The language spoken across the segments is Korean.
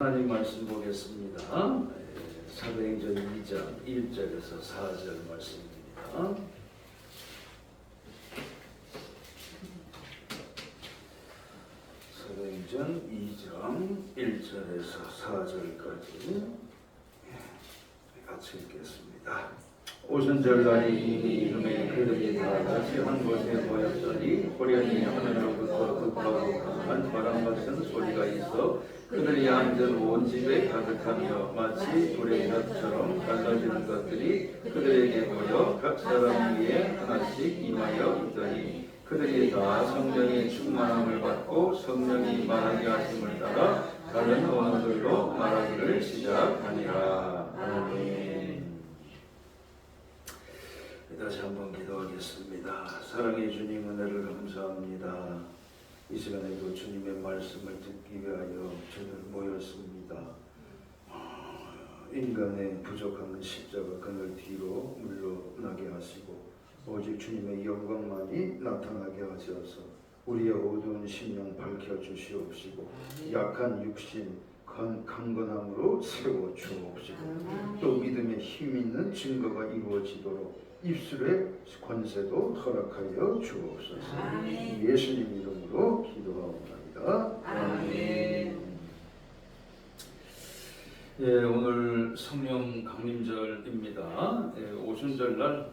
하나님 말씀 보겠습니다. 사도행전 2장 1절에서 4절 말씀입니다. 사도행전 2장 1절에서 4절까지 같이 읽겠습니다. 오순절날이 이미 이름에 그들이 다 같이 한 곳에 모였더니 호련히 하늘로부터 극하고 강한 바람 같은 소리가 있어 그들이 앉은 온 집에 가득하며 마치 불의 볕처럼 갈라지는 것들이 그들에게 모여 각 사람 위에 하나씩 임하여 있더니 그들이 다 성령의 충만함을 받고 성령이 말하게 하심을 따라 다른 언어들로 말하기를 시작하니라. 아멘. 다시 한번 기도하겠습니다. 사랑의 주님, 은혜를 감사합니다. 이 시간에도 주님의 말씀을 듣기 위하여 저들 모였습니다. 인간의 부족한 십자가 그늘 뒤로 물러나게 하시고 오직 주님의 영광만이 나타나게 하셔서 우리의 어두운 심령 밝혀주시옵시고 약한 육신 강건함으로 세워주옵시고 또 믿음의 힘 있는 증거가 이루어지도록 입술의 권세도 허락하여 주옵소서. 예수님 이름으로 기도하옵나이다. 아멘. 오늘 성령 강림절입니다. 오순절날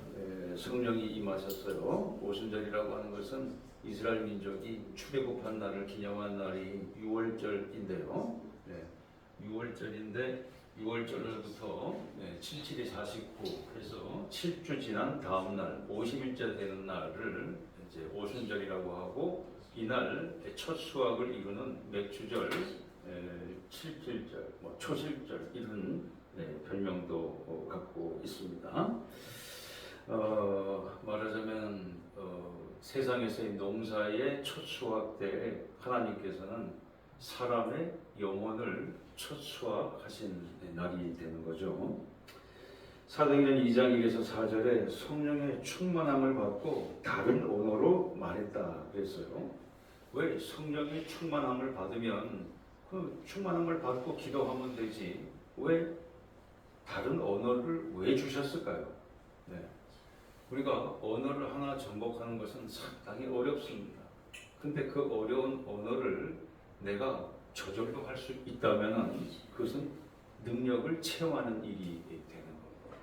성령이 임하셨어요. 오순절이라고 하는 것은 이스라엘 민족이 출애굽한 날을 기념한 날이 6월절인데요. 6월절인데 6월절부터 77이 49 해서 7주 지난 다음 날 50일째 되는 날을 이제 오순절이라고 하고 이날 첫 수확을 이루는 맥주절, 7필절, 초실절 이런 별명도 갖고 있습니다. 말하자면 세상에서의 농사의 첫 수확 때 하나님께서는 사람의 영혼을 첫 수확하신 날이 되는 거죠. 사도행전 2장 1에서 4절에 성령의 충만함을 받고 다른 언어로 말했다 그랬어요. 왜 성령의 충만함을 받으면 그 충만함을 받고 기도하면 되지 왜 다른 언어를 왜 주셨을까요? 우리가 언어를 하나 정복하는 것은 상당히 어렵습니다. 근데 그 어려운 언어를 내가 저절로 할 수 있다면 그것은 능력을 체험하는 일이 되는 겁니다.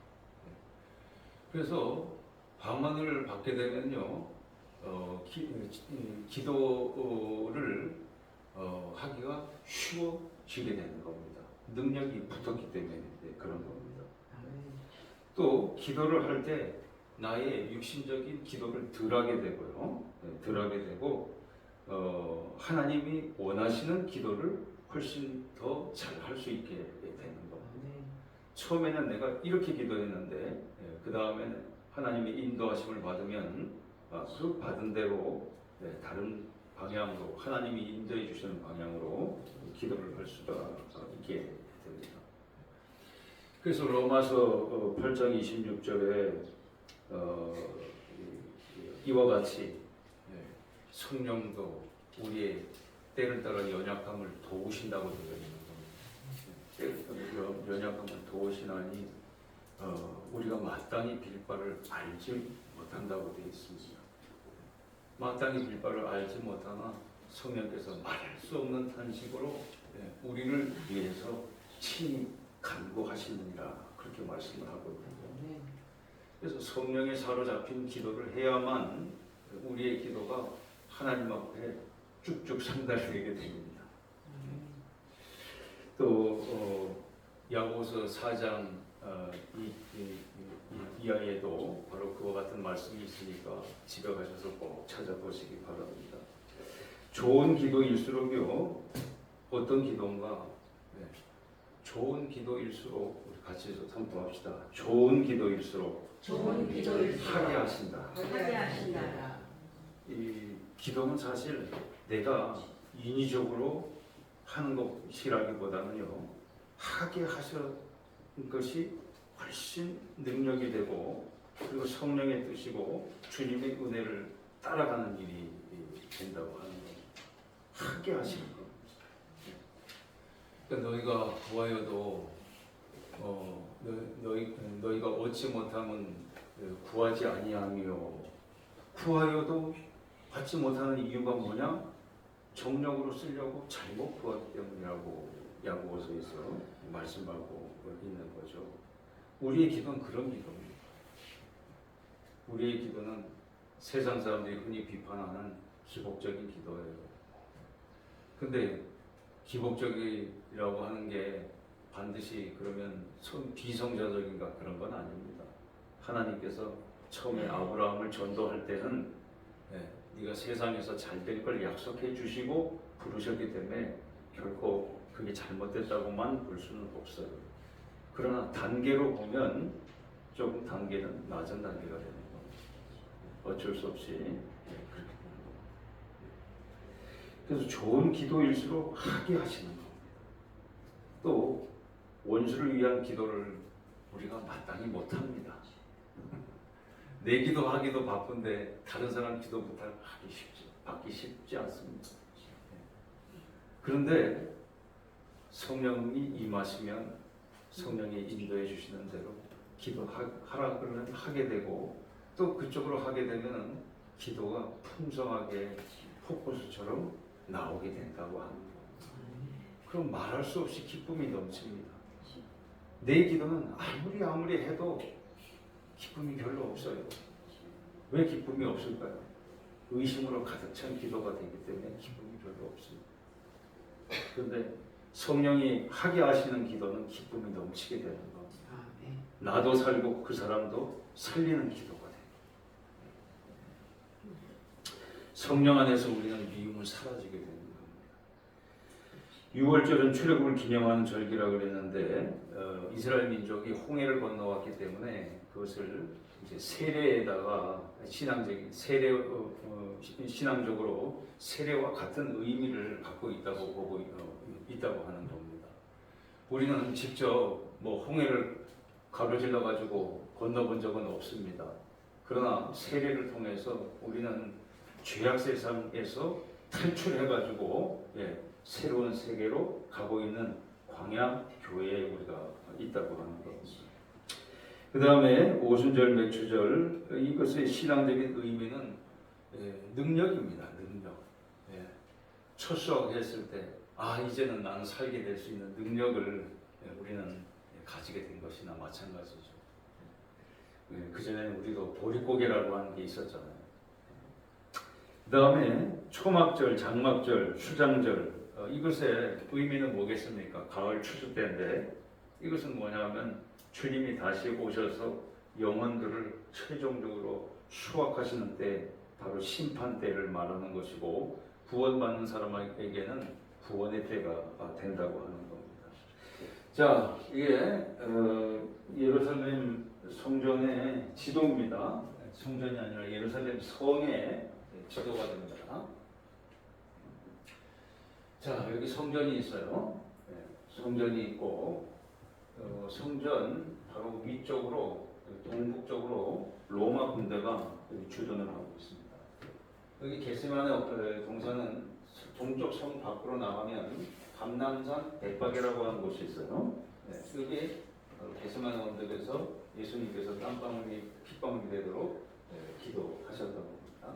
그래서 방언을 받게 되면요, 기도를 하기가 쉬워지게 되는 겁니다. 능력이 붙었기 때문에 그런 겁니다. 또 기도를 할 때 나의 육신적인 기도를 덜하게 되고요, 덜하게 되고 하나님이 원하시는 기도를 훨씬 더 잘 할 수 있게 되는 겁니다. 처음에는 내가 이렇게 기도했는데 그 다음에는 하나님의 인도하심을 받으면 그 받은 대로 다른 방향으로 하나님이 인도해 주시는 방향으로 기도를 할 수가 있게 됩니다. 그래서 로마서 8장 26절에 이와 같이 성령도 우리의 때를 따라 연약함을 도우신다고 되어 있는 겁니다. 때를 따라 연약함을 도우시나니 우리가 마땅히 빌 바를 알지 못한다고 되어 있습니다. 마땅히 빌 바를 알지 못하나 성령께서 말할 수 없는 탄식으로 우리를 위해서 친히 간구하시느니라 그렇게 말씀을 하고 있거든요. 그래서 성령에 사로잡힌 기도를 해야만 우리의 기도가 하나님 앞에 쭉쭉 상달되게 됩니다. 또 야고보서 4장 이하에도 바로 그와 같은 말씀이 있으니까 집에 가셔서 꼭 찾아보시기 바랍니다. 좋은 기도일수록요, 어떤 기도인가? 좋은 기도일수록 우리 같이 선포합시다. 좋은 기도일수록 하게 하신다. 이 기도는 사실 내가 인위적으로 하는 것이라기보다는요, 하게 하신 것이 훨씬 능력이 되고 그리고 성령의 뜻이고 주님의 은혜를 따라가는 일이 된다고 하는 겁니다. 하게 하시는 겁니다. 그러니까 너희가 구하여도 너희가 얻지 못하면 구하지 아니하며 구하여도 받지 못하는 이유가 뭐냐? 정력으로 쓰려고 잘못 구하기 때문이라고 야고보서에서 말씀하고 있는 거죠. 우리의 기도는 그런 기도입니다. 우리의 기도는 세상 사람들이 흔히 비판하는 기복적인 기도예요. 근데 기복적이라고 하는 게 반드시 그러면 비성자적인가 그런 건 아닙니다. 하나님께서 처음에 아브라함을 전도할 때는 네가 세상에서 잘 될 걸 약속해 주시고 부르셨기 때문에 결코 그게 잘못됐다고만 볼 수는 없어요. 그러나 단계로 보면 조금 단계는 낮은 단계가 되는 겁니다. 어쩔 수 없이 그렇게 되는 겁니다. 그래서 좋은 기도일수록 하게 하시는 겁니다. 또 원수를 위한 기도를 우리가 마땅히 못합니다. 내 기도하기도 바쁜데 다른 사람 기도 받기 쉽지 않습니다. 그런데 성령이 임하시면 성령이 인도해 주시는 대로 기도하라 그러면 하게 되고 또 그쪽으로 하게 되면 기도가 풍성하게 폭포수처럼 나오게 된다고 합니다. 그럼 말할 수 없이 기쁨이 넘칩니다. 내 기도는 아무리 해도 기쁨이 별로 없어요. 왜 기쁨이 없을까요? 의심으로 가득 찬 기도가 되기 때문에 기쁨이 별로 없습니다. 그런데 성령이 하게 하시는 기도는 기쁨이 넘치게 되는 겁니다. 나도 살고 그 사람도 살리는 기도가 돼요. 성령 안에서 우리는 미움을 사라지게 되는 겁니다. 6월절은 출애굽을 기념하는 절기라고 그랬는데 이스라엘 민족이 홍해를 건너왔기 때문에 그것을 이제 세례에다가 신앙적으로 세례와 같은 의미를 갖고 있다고 보고 있다고 하는 겁니다. 우리는 직접 홍해를 가로질러 가지고 건너본 적은 없습니다. 그러나 세례를 통해서 우리는 죄악 세상에서 탈출해 가지고 새로운 세계로 가고 있는 광야 교회에 우리가 있다고 하는 겁니다. 그 다음에 오순절, 맥주절 이것의 신앙적인 의미는 능력입니다. 능력. 첫 수학했을 때 이제는 나는 살게 될 수 있는 능력을 우리는 가지게 된 것이나 마찬가지죠. 그전에는 우리도 보릿고개라고 하는 게 있었잖아요. 그 다음에 초막절, 장막절, 수장절 이것의 의미는 뭐겠습니까? 가을 추수 때인데 이것은 뭐냐면 주님이 다시 오셔서 영혼들을 최종적으로 수확하시는 때 바로 심판 때를 말하는 것이고 구원받는 사람에게는 구원의 때가 된다고 하는 겁니다. 자, 이게 예루살렘 성전의 지도입니다. 성전이 아니라 예루살렘 성의 지도가 됩니다. 자, 여기 성전이 있어요. 성전이 있고 성전 바로 위쪽으로 동북쪽으로 로마 군대가 주둔을 하고 있습니다. 여기 겟세마네 동산은 동쪽 성 밖으로 나가면 감람산 백박이라고 하는 곳이 있어요. 여기 겟세마네 언덕에서 예수님께서 땀방울이 핏방울이 되도록 기도하셨다고 합니다.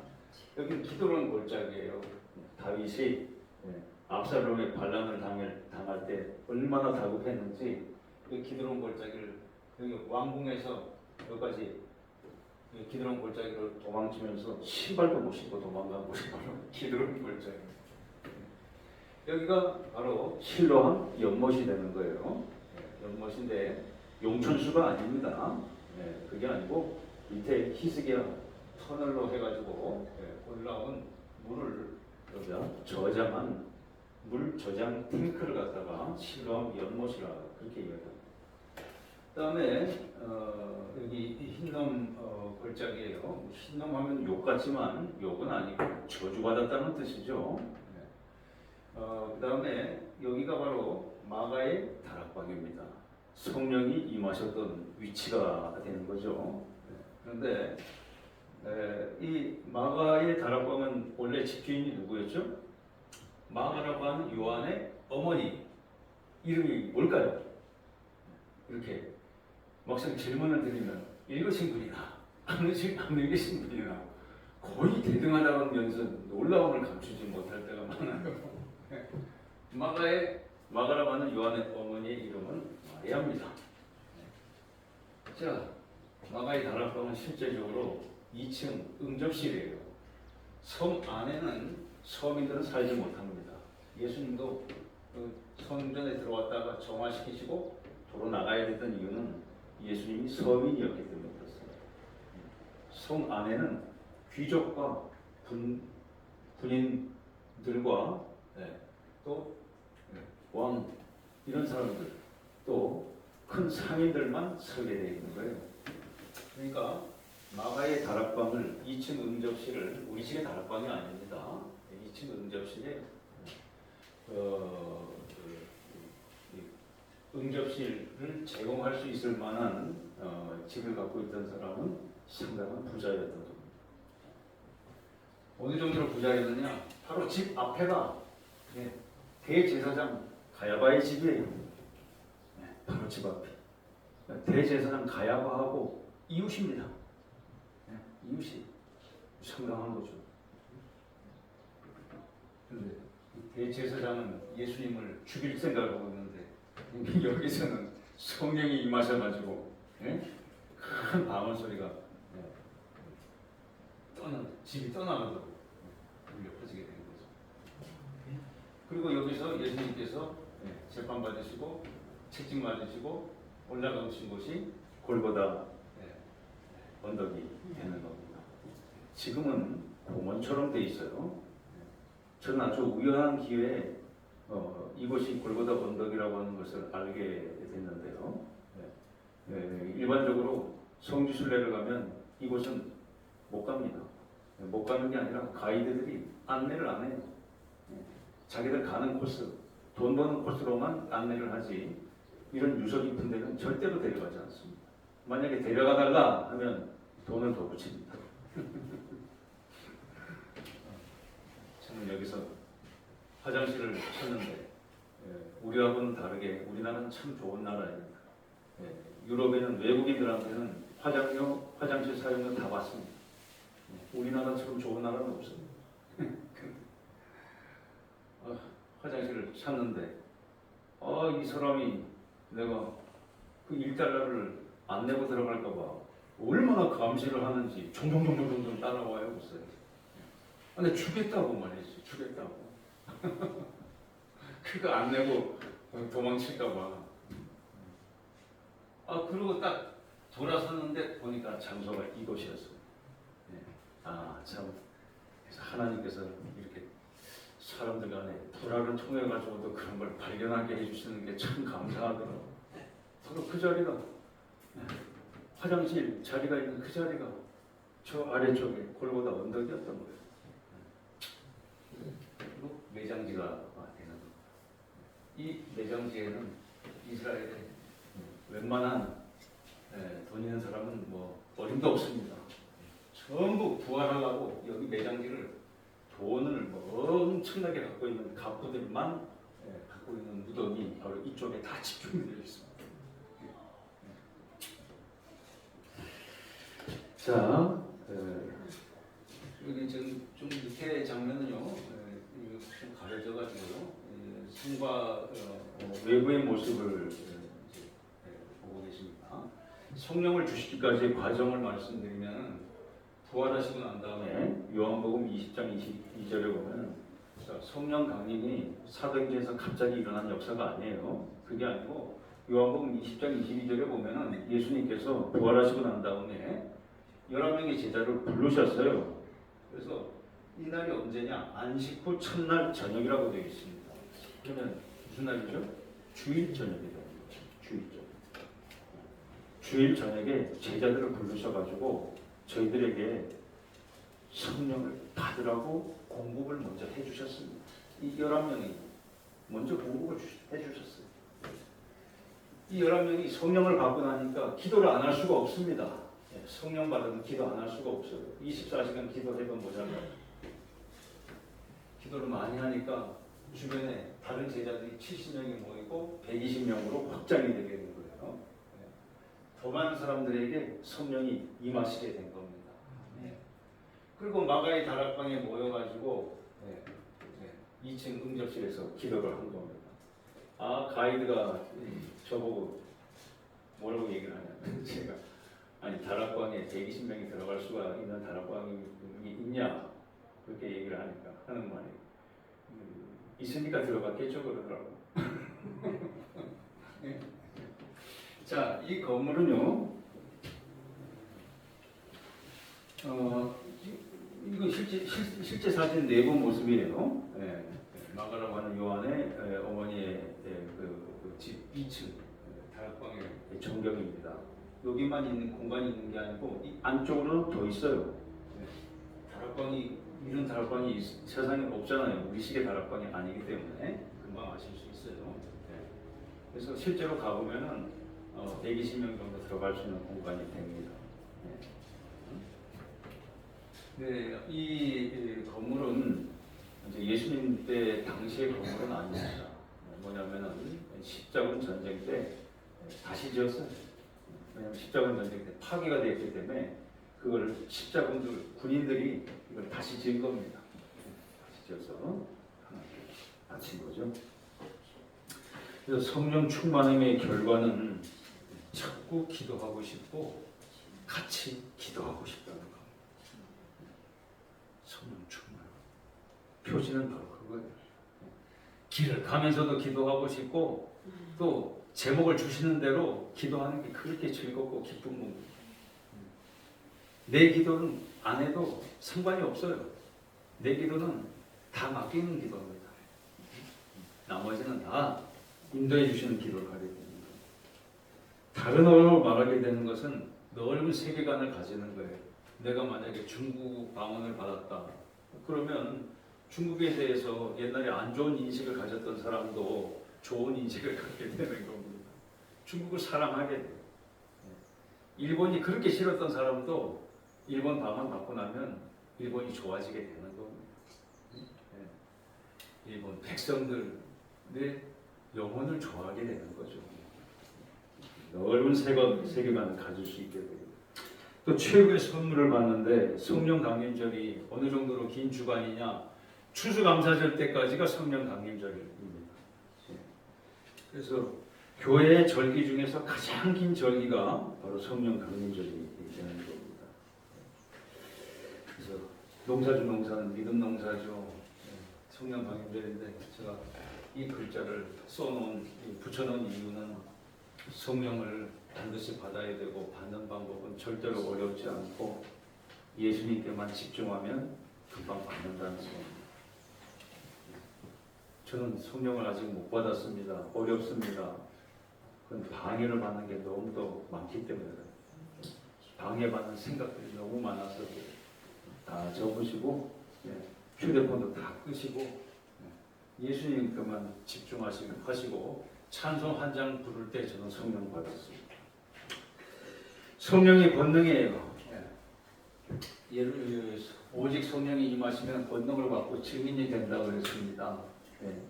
여기 기도라는 골짜기예요. 다윗이 압살롬의 반란을 당할 때 얼마나 다급했는지 그 기드론 골짜기를 여기 왕궁에서 여기까지 기드론 골짜기를 도망치면서 신발도 못 신고 도망간 곳이 바로 기드론 골짜기. 여기가 바로 실로암 연못이 되는 거예요. 연못인데 용천수가 아닙니다. 그게 아니고 밑에 히스기야 터널로 해가지고 올라온 물을 여기다 저장한 물 저장 탱크를 갖다가 실로암 연못이라 그렇게 이야기합니다. 그다음에 여기 흰놈 골짜기예요. 흰놈 하면 욕 같지만 욕은 아니고 저주받았다는 뜻이죠. 그다음에 여기가 바로 마가의 다락방입니다. 성령이 임하셨던 위치가 되는 거죠. 그런데 이 마가의 다락방은 원래 집주인이 누구였죠? 마가라고 하는 요한의 어머니 이름이 뭘까요? 이렇게 막상 질문을 드리면 읽으신 분이나 안 읽으신 분이나 거의 대등하다면서 놀라움을 감추지 못할 때가 많아요. 마가라고 하는 요한의 어머니의 이름은 마리아입니다. 자, 마가의 다락방은 실제적으로 2층 응접실이에요. 섬 안에는 서민들은 살지 못합니다. 예수님도 그 성전에 들어왔다가 정화시키시고 도로 나가야 됐던 이유는 예수님이 서민이었기 때문에 그렇습니다. 성 안에는 귀족과 군인들과 또 왕 이런 사람들 또 큰 상인들만 살게 되어 있는 거예요. 그러니까 마가의 다락방을 2층 응접실을 우리 집의 다락방이 아닙니다. 2층 응접실에 응접실을 제공할 수 있을 만한 집을 갖고 있던 사람은 상당한 부자였던 겁니다. 어느 정도로 부자였느냐? 바로 집 앞에가 대제사장 가야바의 집이에요. 바로 집 앞에. 대제사장 가야바하고 이웃입니다. 이웃이 상당한 거죠. 그런데 대제사장은 예수님을 죽일 생각을 하고 있는데 여기서는 성령이 임하셔가지고 큰 방언 소리가 집이 떠나가도록 울려 퍼지게 되는 거죠. 그리고 여기서 예수님께서 재판 받으시고 채찍 맞으시고 올라가신 곳이 골고다 언덕이 되는 겁니다. 지금은 공원처럼 돼 있어요. 저는 아주 우연한 기회에 이곳이 골고다 언덕이라고 하는 것을 알게 됐는데요. 일반적으로 성지순례를 가면 이곳은 못 갑니다. 못 가는 게 아니라 가이드들이 안내를 안 해요. 자기들 가는 코스, 돈 버는 코스로만 안내를 하지 이런 유서 깊은 데는 절대로 데려가지 않습니다. 만약에 데려가달라 하면 돈을 더 붙입니다. 저는 여기서 화장실을 찾는데 우리하고는 다르게 우리나라는 참 좋은 나라입니다. 유럽에는 외국인들한테는 화장실 사용료 다 받습니다. 우리나라처럼 좋은 나라는 없습니다. 화장실을 찾는데 이 사람이 내가 그 1달러를 안 내고 들어갈까 봐 얼마나 감시를 하는지 종종종종종 따라와요. 글쎄요. 근데 주겠다고 말이지. 주겠다고. 그거 안 내고 도망칠까 봐. 그리고 딱 돌아섰는데 보니까 장소가 이곳이었어요. 참 하나님께서 이렇게 사람들 간에 불화를 통해 가지고도 그런 걸 발견하게 해주시는 게 참 감사하더라고요. 바로 그 자리가 화장실 자리가 있는 그 자리가 저 아래쪽에 골고다 언덕이었던 거예요. 그리고 매장지가 되는 겁니다. 이 매장지에는 이스라엘에 웬만한 돈 있는 사람은 뭐 어림도 없습니다. 전부 부활하려고 여기 매장지를 돈을 엄청나게 갖고 있는 갑부들만 갖고 있는 무덤이 바로 이쪽에 다 집중되어 있습니다. 자, 여기 지금 좀 밑에 장면은요, 좀 가려져가지고요, 성과 외부의 모습을 보고 계십니다. 성령을 주시기까지의 과정을 말씀드리면 부활하시고 난 다음에 요한복음 20장 22절에 보면 성령 강림이 사도행전에서 갑자기 일어난 역사가 아니에요. 그게 아니고 요한복음 20장 22절에 보면 예수님께서 부활하시고 난 다음에 11명의 제자를 부르셨어요. 그래서 이 날이 언제냐? 안식 후 첫날 저녁이라고 되어 있습니다. 그러면 무슨 날이죠? 주일 저녁이 되는 거죠. 주일 저녁. 주일 저녁에 제자들을 부르셔가지고 저희들에게 성령을 받으라고 공급을 먼저 해주셨습니다. 이 11명이 먼저 공급을 해주셨어요. 이 11명이 성령을 받고 나니까 기도를 안 할 수가 없습니다. 성령 받으면 기도 안 할 수가 없어요. 24시간 기도해도 모자라요. 기도를 많이 하니까 주변에 다른 제자들이 70명이 모이고 120명으로 확장이 되게 된 거예요. 더 많은 사람들에게 성령이 임하시게 된 겁니다. 그리고 마가의 다락방에 모여가지고 2층 응접실에서 기도를 한 겁니다. 아, 가이드가 저보고 뭐라고 얘기를 하냐면 제가 아니 다락방에 120명이 들어갈 수가 있는 다락방이 있냐 그렇게 얘기를 하니까 하는 말이 있으니까 들어갔겠죠 그러더라고. 자, 이 건물은요. 이거 실제 사진 내부 모습이에요. 마가라고 하는 요한의 어머니의 집 2층 다락방의 전경입니다. 여기만 있는 공간이 있는 게 아니고 이 안쪽으로 더 있어요. 다락방이 이런 다락방이 세상에 없잖아요. 우리식의 다락방이 아니기 때문에 금방 아실 수 있어요. 그래서 실제로 가보면은 120명 정도 들어갈 수 있는 공간이 됩니다. 이 건물은 이제 예수님 때 당시의 건물은 아닙니다. 뭐냐면은 십자군 전쟁 때 다시 지었어요. 왜냐하면 십자군 전쟁 때 파괴가 되었기 때문에 그걸 십자군들 군인들이 이걸 다시 지은 겁니다. 다시 지어서 바친 거죠. 그래서 성령 충만함의 결과는 자꾸 기도하고 싶고 같이 기도하고 싶다는 거. 성령 충만. 표지는 바로 그거예요. 길을 가면서도 기도하고 싶고 또 제목을 주시는 대로 기도하는 게 그렇게 즐겁고 기쁜 겁니다. 내 기도는 안 해도 상관이 없어요. 내 기도는 다 맡기는 기도입니다. 나머지는 다 인도해 주시는 기도를 하게 됩니다. 다른 언어로 말하게 되는 것은 넓은 세계관을 가지는 거예요. 내가 만약에 중국 방언을 받았다. 그러면 중국에 대해서 옛날에 안 좋은 인식을 가졌던 사람도 좋은 인식을 갖게 되는 겁니다. 중국을 사랑하게 돼요. 일본이 그렇게 싫었던 사람도 일본 방언 받고 나면 일본이 좋아지게 되는 겁니다. 일본 백성들의 영혼을 좋아하게 되는 거죠. 넓은 세계관을 가질 수 있게 돼요. 또 최고의 선물을 받는데 성령 강림절이 어느 정도로 긴 주간이냐? 추수감사절 때까지가 성령 강림절입니다. 그래서 교회의 절기 중에서 가장 긴 절기가 바로 성령 강림절이 되는 겁니다. 그래서 농사주 농사는 믿음 농사죠. 성령 강림절인데 제가 이 글자를 붙여놓은 이유는 성령을 반드시 받아야 되고 받는 방법은 절대로 어렵지 않고 예수님께만 집중하면 금방 받는다는 소리입니다. 저는 성령을 아직 못 받았습니다. 어렵습니다. 그건 방해를 받는 게 너무도 많기 때문에 방해받는 생각들이 너무 많아서 다 접으시고 휴대폰도 다 끄시고 예수님께만 집중하시고 찬송 한 장 부를 때 저는 성령 받았습니다. 성령의 권능이에요. 오직 성령이 임하시면 권능을 받고 증인이 된다고 그랬습니다.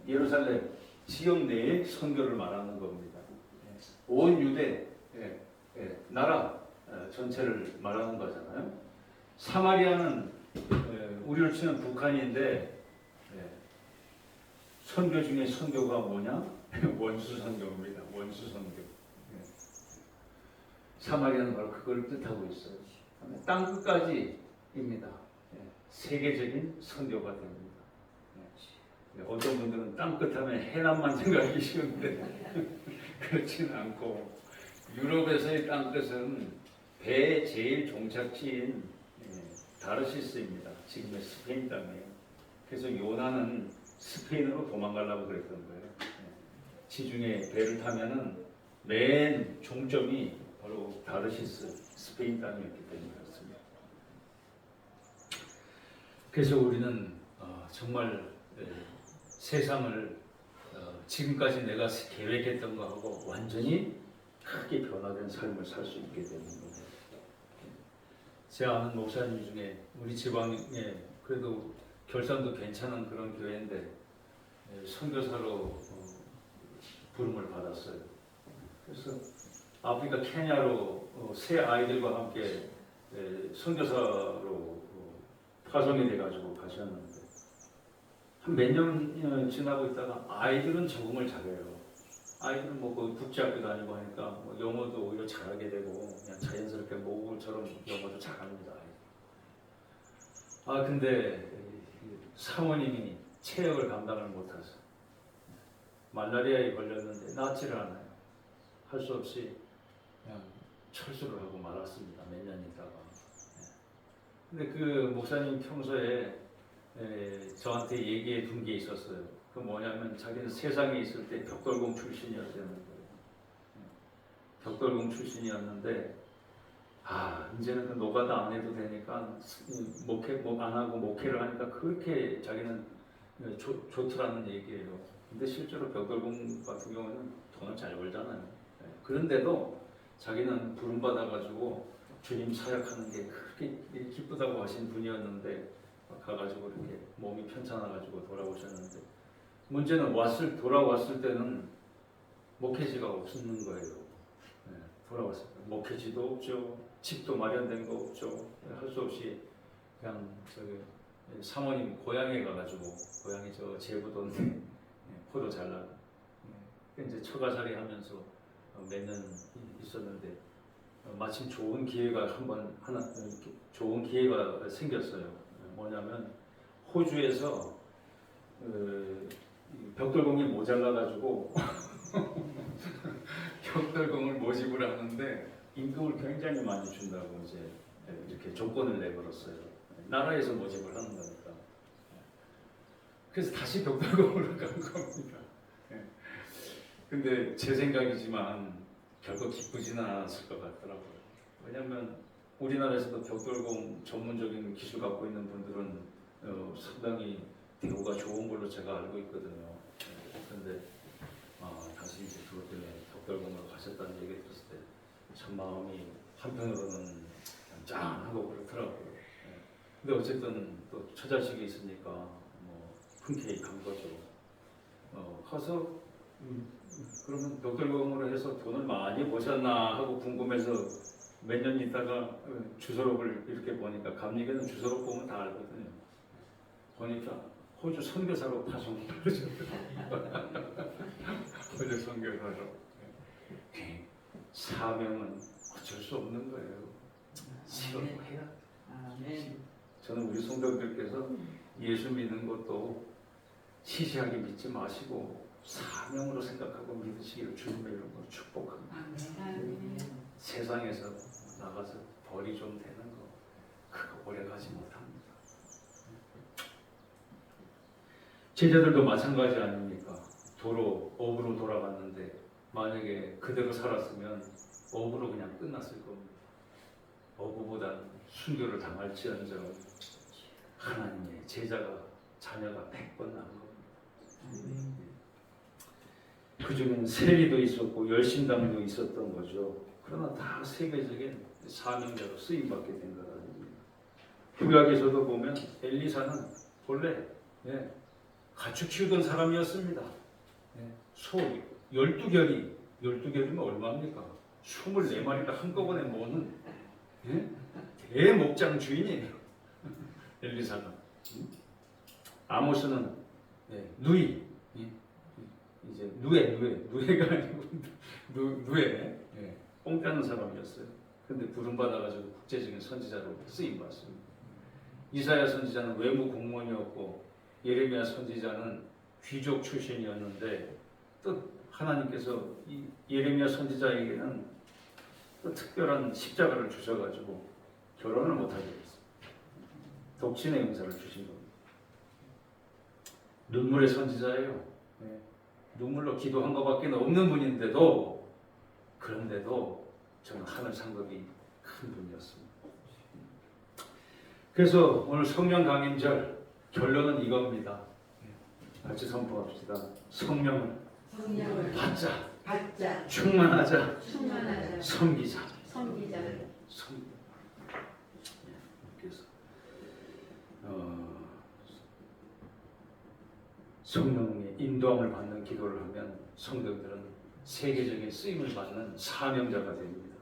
예루살렘 지역 내의 선교를 말하는 겁니다. 온 유대 나라 전체를 말하는 거잖아요. 사마리아는 우리로 치면 북한인데 선교 중에 선교가 뭐냐? 원수 선교입니다. 원수 선교. 사마리아는 바로 그걸 뜻하고 있어요. 땅 끝까지입니다. 세계적인 선교가 됩니다. 어떤 분들은 땅 끝하면 해남만 생각하기 쉬운데 그렇지는 않고 유럽에서의 땅 끝은 배의 제일 종착지인 다르시스입니다. 지금의 스페인 땅이에요. 그래서 요나는 스페인으로 도망가려고 그랬던 거예요. 지중해 배를 타면은 맨 종점이 바로 다르시스 스페인 땅이었기 때문에 그렇습니다. 그래서 우리는 정말 세상을 지금까지 내가 계획했던 거하고 완전히 크게 변화된 삶을 살 수 있게 되는 거예요. 제 아는 목사님 중에 우리 지방에 그래도 결산도 괜찮은 그런 교회인데 선교사로 부름을 받았어요. 그래서 아프리카 케냐로 세 아이들과 함께 선교사로 파송이 돼가지고 가셨는데 한 몇 년 지나고 있다가 아이들은 적응을 잘해요. 아이들은 뭐 국제학교 다니고 하니까 뭐 영어도 오히려 잘하게 되고 그냥 자연스럽게 모국처럼 영어도 잘합니다. 근데 사모님이 체력을 감당을 못해서 말라리아에 걸렸는데 낫지를 않아요. 할 수 없이 그냥 철수를 하고 말았습니다. 몇 년 있다가. 근데 그 목사님 평소에 저한테 얘기해 둔 게 있었어요. 그 뭐냐면 자기는 세상에 있을 때 벽돌공 출신이었다는 거예요. 벽돌공 출신이었는데 이제는 그 노가다 안 해도 되니까 목회 안 하고 목회를 하니까 그렇게 자기는 좋더라는 얘기예요. 근데 실제로 벽돌공 같은 경우는 돈을 잘 벌잖아요. 그런데도 자기는 부름 받아가지고 주님 사역하는 게 그렇게 기쁘다고 하신 분이었는데 가가지고 이렇게 몸이 편찮아가지고 돌아오셨는데 문제는 돌아왔을 때는 목회지가 없는 거예요. 돌아왔을 때 목회지도 없죠. 집도 마련된 거 없죠. 할 수 없이 그냥 저기 사모님 고향에 가가지고 고향이 저 제부도인데 포도 잘 나고 이제 처가살이 하면서 몇 년 있었는데 마침 좋은 기회가 좋은 기회가 생겼어요. 뭐냐면 호주에서 벽돌공이 모자라가지고 벽돌공을 모집을 하는데 임금을 굉장히 많이 준다고 이제 이렇게 조건을 내걸었어요. 나라에서 모집을 하는 거니까. 그래서 다시 벽돌공으로 간 겁니다. 근데 제 생각이지만 결코 기쁘지는 않았을 것 같더라고요. 왜냐하면 우리나라에서도 벽돌공 전문적인 기술 갖고 있는 분들은 상당히 대우가 좋은 걸로 제가 알고 있거든요. 그런데 다시 이제 그것 때문에 벽돌공으로 가셨다는 얘기 들었을 때 참 마음이 한편으로는 짠하고 그렇더라고요. 근데 어쨌든 또 처자식이 있으니까 뭐 흔쾌히 간 거죠. 가서 그러면 벽돌공으로 해서 돈을 많이 버셨나 하고 궁금해서 몇 년 있다가 주소록을 이렇게 보니까 감리교는 주소록 보면 다 알거든요. 보니까 호주 선교사로 파송을 하셨더라고요. 호주 선교사로. 사명은 어쩔 수 없는 거예요. 실험해야 돼. 저는 우리 성도들께서 예수 믿는 것도 시시하게 믿지 마시고 사명으로 생각하고 믿으시기를 주님의 이름으로 축복합니다. 세상에서 나가서 벌이 좀 되는 거 그거 오래 가지 못합니다. 제자들도 마찬가지 아닙니까? 업으로 돌아갔는데 만약에 그대로 살았으면 업으로 그냥 끝났을 겁니다. 어부보다 순교를 당할지언정 하나님의 자녀가 100번 난 겁니다. 그 중에는 세리도 있었고 열심당도 있었던 거죠. 그러나 다 세계적인 사명자로 쓰임받게 된 것 아닙니까? 구약에서도 보면 엘리사는 본래 가축 키우던 사람이었습니다. 소 12결이면 얼마입니까? 24마리를 한꺼번에 모으는 대목장 주인이에요. 엘리사가. 아모스는 누이, 이제 누에가 아니고 누에 뽕 따는 사람이었어요. 근데 부름 받아가지고 국제적인 선지자로 쓰임 받습니다. 이사야 선지자는 외무 공무원이었고 예레미야 선지자는 귀족 출신이었는데 또 하나님께서 이 예레미야 선지자에게는 또 특별한 십자가를 주셔가지고 결혼을 못하게 됐어요. 독신의 은사를 주신 겁니다. 눈물의 선지자예요. 눈물로 기도한 것밖에 없는 분인데도 그런데도 저는 하늘 상급이 큰 분이었습니다. 그래서 오늘 성령 강림절 결론은 이겁니다. 같이 선포합시다. 성령을 받자. 충만하자. 섬기자. 그래서 성령의 인도함을 받는 기도를 하면 성도들은 세계적인 쓰임을 받는 사명자가 됩니다.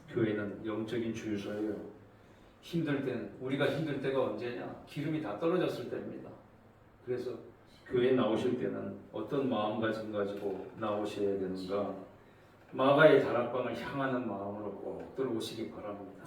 교회는 영적인 주유소예요. 힘들 때는, 우리가 힘들 때가 언제냐? 기름이 다 떨어졌을 때입니다. 그래서 교회에 나오실 때는 어떤 마음가짐 가지고 나오셔야 되는가? 마가의 다락방을 향하는 마음으로 꼭 들어오시기 바랍니다.